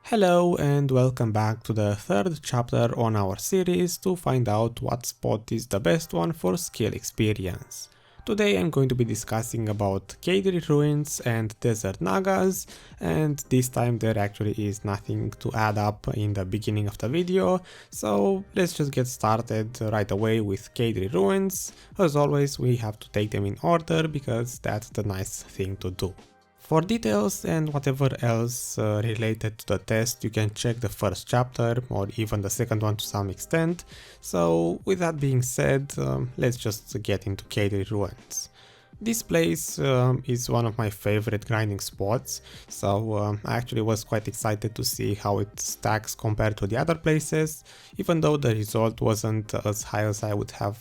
Hello and welcome back to the third chapter on our series to find out what spot is the best one for skill experience. Today I'm going to be discussing about Cadry ruins and desert Nagas, and this time there actually is nothing to add up in the beginning of the video, so let's just get started right away with Cadry ruins. As always, we have to take them in order because that's the nice thing to do. For details and whatever else related to the test, you can check the first chapter or even the second one to some extent. So with that being said, let's just get into Cadry ruins. This place is one of my favorite grinding spots, so I actually was quite excited to see how it stacks compared to the other places. Even though the result wasn't as high as I would have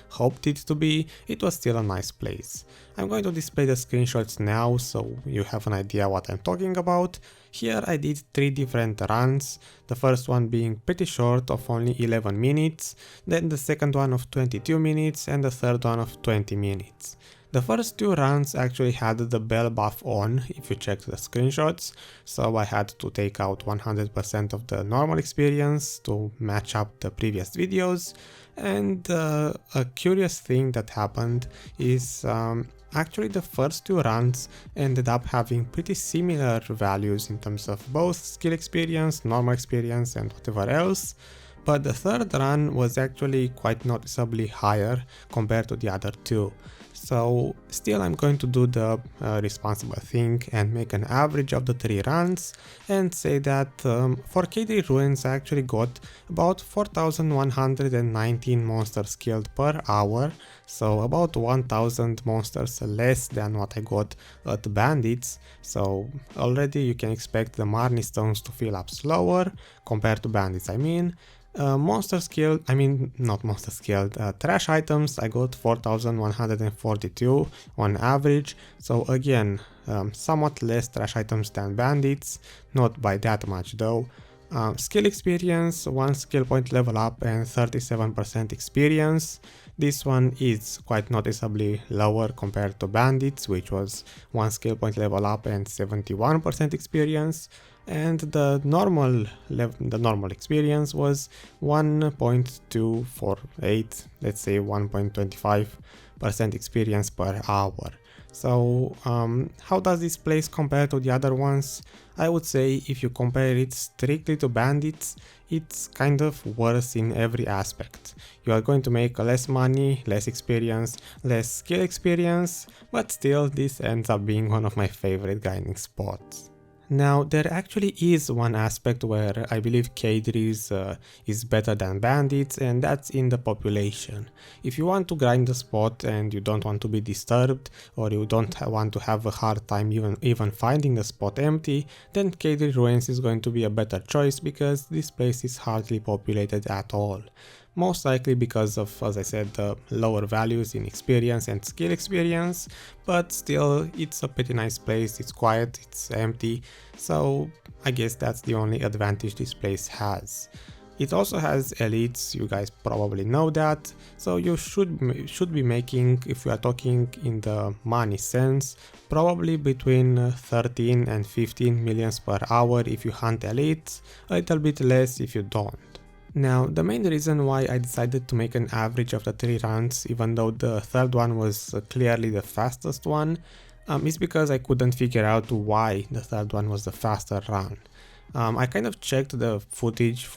hoped it to be, it was still a nice place. I'm going to display the screenshots now so you have an idea what I'm talking about. Here I did 3 different runs, the first one being pretty short of only 11 minutes, then the second one of 22 minutes and the third one of 20 minutes. The first 2 runs actually had the bell buff on, if you check the screenshots, so I had to take out 100% of the normal experience to match up the previous videos, and a curious thing that happened is actually the first 2 runs ended up having pretty similar values in terms of both skill experience, normal experience and whatever else. But the third run was actually quite noticeably higher compared to the other 2. So still I'm going to do the responsible thing and make an average of the 3 runs and say that for Cadry ruins I actually got about 4119 monsters killed per hour, so about 1000 monsters less than what I got at bandits, so already you can expect the Marnie stones to fill up slower compared to bandits, I mean. Trash items I got 4142 on average, so again somewhat less trash items than bandits, not by that much though. Skill experience, 1 skill point level up and 37% experience. This one is quite noticeably lower compared to bandits, which was 1 skill point level up and 71% experience. And the normal experience was 1.248, let's say 1.25% experience per hour. So how does this place compare to the other ones? I would say if you compare it strictly to bandits, it's kind of worse in every aspect. You are going to make less money, less experience, less skill experience, but still this ends up being one of my favorite grinding spots. Now there actually is one aspect where I believe Cadry is better than bandits, and that's in the population. If you want to grind the spot and you don't want to be disturbed, or you don't want to have a hard time even finding the spot empty, then Cadry ruins is going to be a better choice because this place is hardly populated at all. Most likely because of, as I said, the lower values in experience and skill experience, but still it's a pretty nice place, it's quiet, it's empty, so I guess that's the only advantage this place has. It also has elites, you guys probably know that, so you should be making, if we are talking in the money sense, probably between 13 and 15 millions per hour if you hunt elites, a little bit less if you don't. Now, the main reason why I decided to make an average of the 3 runs, even though the third one was clearly the fastest one, is because I couldn't figure out why the third one was the faster run. I kind of checked the footage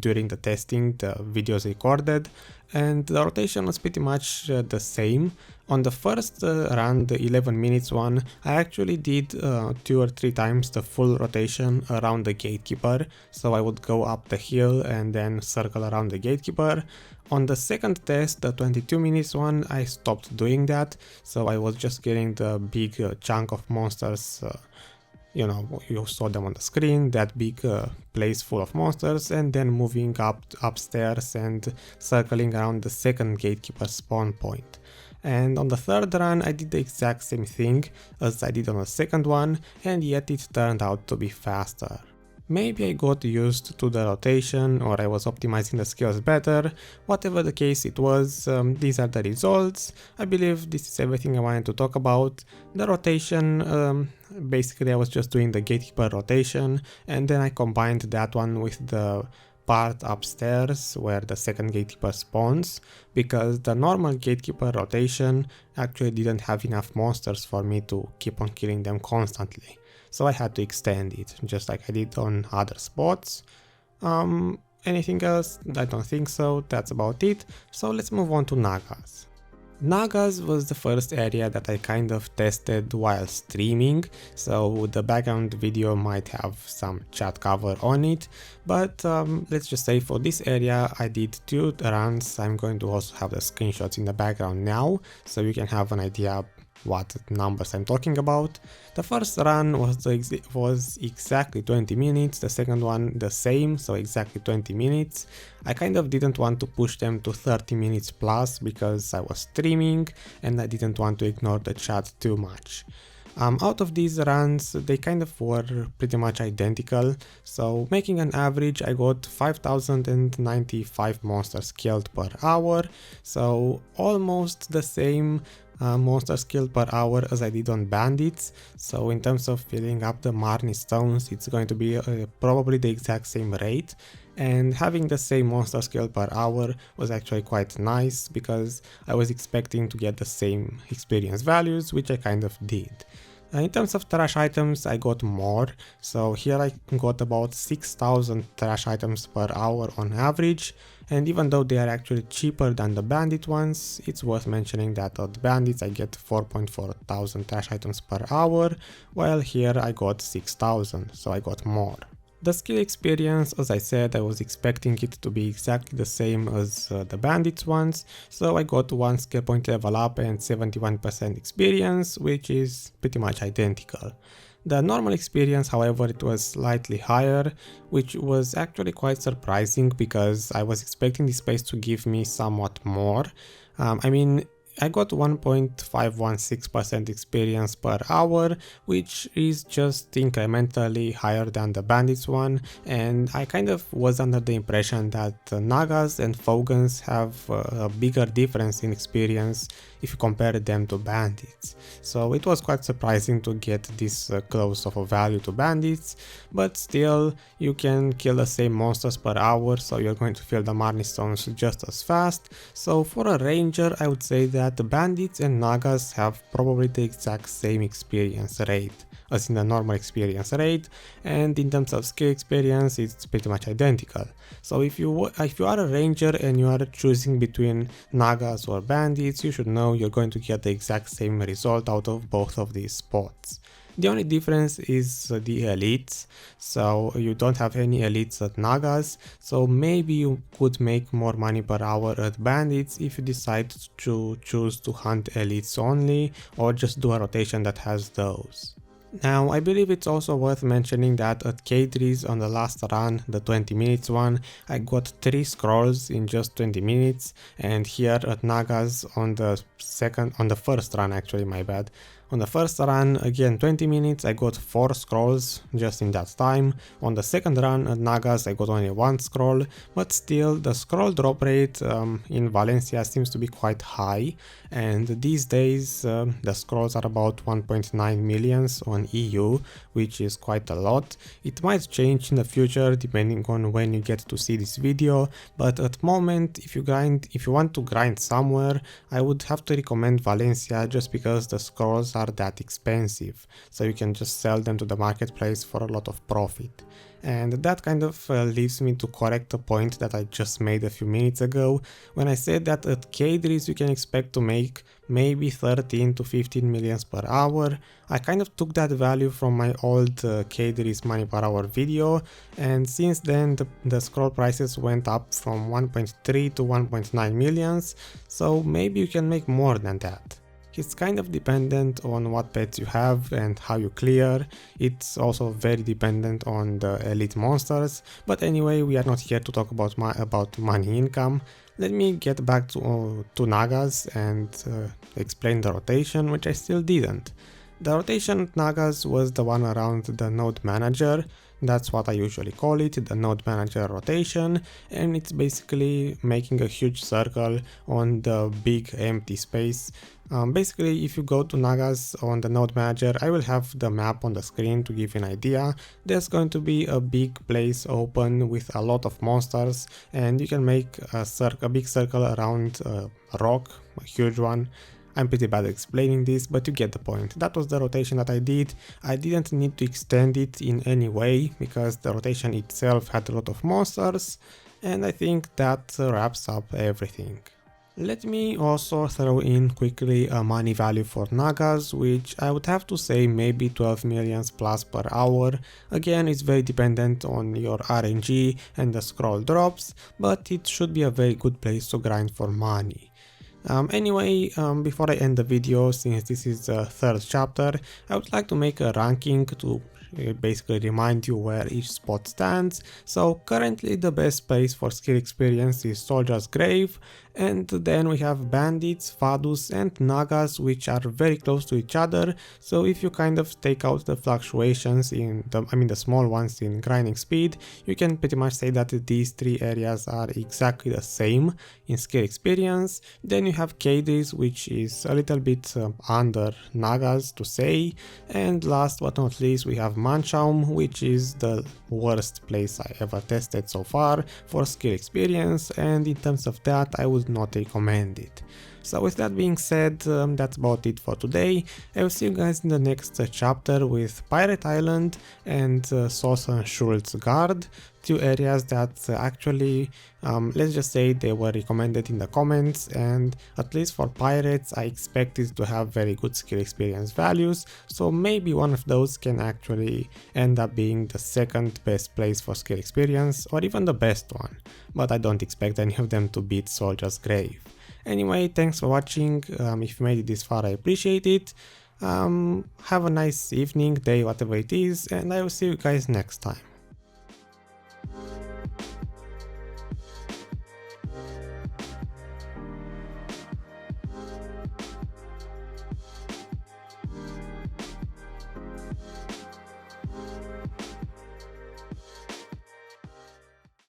during the testing, the videos recorded, and the rotation was pretty much the same. On the first run, the 11 minutes one, I actually did 2 or 3 times the full rotation around the gatekeeper, so I would go up the hill and then circle around the gatekeeper. On the second test, the 22 minutes one, I stopped doing that, so I was just getting the big chunk of monsters. You saw them on the screen, that big place full of monsters, and then moving upstairs and circling around the second gatekeeper spawn point. And on the third run I did the exact same thing as I did on the second one, and yet it turned out to be faster. Maybe I got used to the rotation or I was optimizing the skills better. Whatever the case it was, these are the results. I believe this is everything I wanted to talk about. The rotation, basically I was just doing the gatekeeper rotation and then I combined that one with the part upstairs where the second gatekeeper spawns, because the normal gatekeeper rotation actually didn't have enough monsters for me to keep on killing them constantly. So I had to extend it, just like I did on other spots. Anything else? I don't think so. That's about it. So let's move on to Nagas. Nagas was the first area that I kind of tested while streaming, so the background video might have some chat cover on it, but let's just say for this area I did 2 runs. I'm going to also have the screenshots in the background now, so you can have an idea what numbers I'm talking about. The first run was exactly 20 minutes, the second one the same, so exactly 20 minutes. I kind of didn't want to push them to 30 minutes plus because I was streaming and I didn't want to ignore the chat too much. Out of these runs, they kind of were pretty much identical, so making an average I got 5095 monsters killed per hour, so almost the same monsters killed per hour as I did on bandits. So in terms of filling up the Marnie stones, it's going to be probably the exact same rate, and having the same monsters killed per hour was actually quite nice because I was expecting to get the same experience values, which I kind of did. In terms of trash items, I got more, so here I got about 6000 trash items per hour on average, and even though they are actually cheaper than the bandit ones, it's worth mentioning that at bandits I get 4.4 thousand trash items per hour, while here I got 6000, so I got more. The skill experience, as I said, I was expecting it to be exactly the same as the bandits ones, so I got 1 skill point level up and 71% experience, which is pretty much identical. The normal experience, however, it was slightly higher, which was actually quite surprising because I was expecting this space to give me somewhat more. I got 1.516% experience per hour, which is just incrementally higher than the bandits one, and I kind of was under the impression that Nagas and Fogans have a bigger difference in experience if you compare them to bandits. So it was quite surprising to get this close of a value to bandits, but still you can kill the same monsters per hour, so you're going to fill the Marnie stones just as fast. So for a ranger I would say that the bandits and Nagas have probably the exact same experience rate as in the normal experience rate, and in terms of skill experience it's pretty much identical. So if you are a ranger and you are choosing between Nagas or bandits, you should know you're going to get the exact same result out of both of these spots. The only difference is the elites, so you don't have any elites at Nagas, so maybe you could make more money per hour at bandits if you decide to choose to hunt elites only or just do a rotation that has those. Now, I believe it's also worth mentioning that at Cadry's on the last run, the 20 minutes one, I got 3 scrolls in just 20 minutes, and here at Nagas on the first run actually, my bad. On the first run, again 20 minutes, I got 4 scrolls just in that time. On the second run at Nagas I got only 1 scroll, but still the scroll drop rate in Valencia seems to be quite high, and these days the scrolls are about 1.9 millions on EU, which is quite a lot. It might change in the future depending on when you get to see this video, but at the moment if you want to grind somewhere, I would have to recommend Valencia just because the scrolls are that expensive, so you can just sell them to the marketplace for a lot of profit. And that kind of leaves me to correct a point that I just made a few minutes ago when I said that at Cadry's you can expect to make maybe 13 to 15 millions per hour. I kind of took that value from my old Cadry's money per hour video, and since then the scroll prices went up from 1.3 to 1.9 millions, so maybe you can make more than that. It's kind of dependent on what pets you have and how you clear. It's also very dependent on the elite monsters, but anyway, we are not here to talk about money income. Let me get back to Nagas and explain the rotation, which I still didn't. The rotation at Nagas was the one around the node manager. That's what I usually call it, the node manager rotation, and it's basically making a huge circle on the big empty space. Basically, if you go to Nagas on the node manager, I will have the map on the screen to give you an idea. There's going to be a big place open with a lot of monsters, and you can make a big circle around a rock, a huge one. I'm pretty bad at explaining this, but you get the point. That was the rotation that I did. I didn't need to extend it in any way, because the rotation itself had a lot of monsters, and I think that wraps up everything. Let me also throw in quickly a money value for Nagas, which I would have to say maybe 12 millions plus per hour. Again, it's very dependent on your RNG and the scroll drops, but it should be a very good place to grind for money. Anyway, before I end the video, since this is the third chapter, I would like to make a ranking to basically remind you where each spot stands. So currently the best place for skill experience is Soldier's Grave, and then we have Bandits, Vadus and Nagas, which are very close to each other. So if you kind of take out the fluctuations in the small ones in grinding speed, you can pretty much say that these three areas are exactly the same in skill experience. Then you have Cadry, which is a little bit under Nagas to say, and last but not least we have Manchaum, which is the worst place I ever tested so far for skill experience, and in terms of that I would not recommend it. So with that being said, that's about it for today. I will see you guys in the next chapter with Pirate Island and Schultz Guard, two areas that actually, let's just say they were recommended in the comments, and at least for pirates I expect it to have very good skill experience values, so maybe one of those can actually end up being the second best place for skill experience, or even the best one, but I don't expect any of them to beat Soldier's Grave. Anyway, thanks for watching. If you made it this far, I appreciate it. Have a nice evening, day, whatever it is, and I will see you guys next time.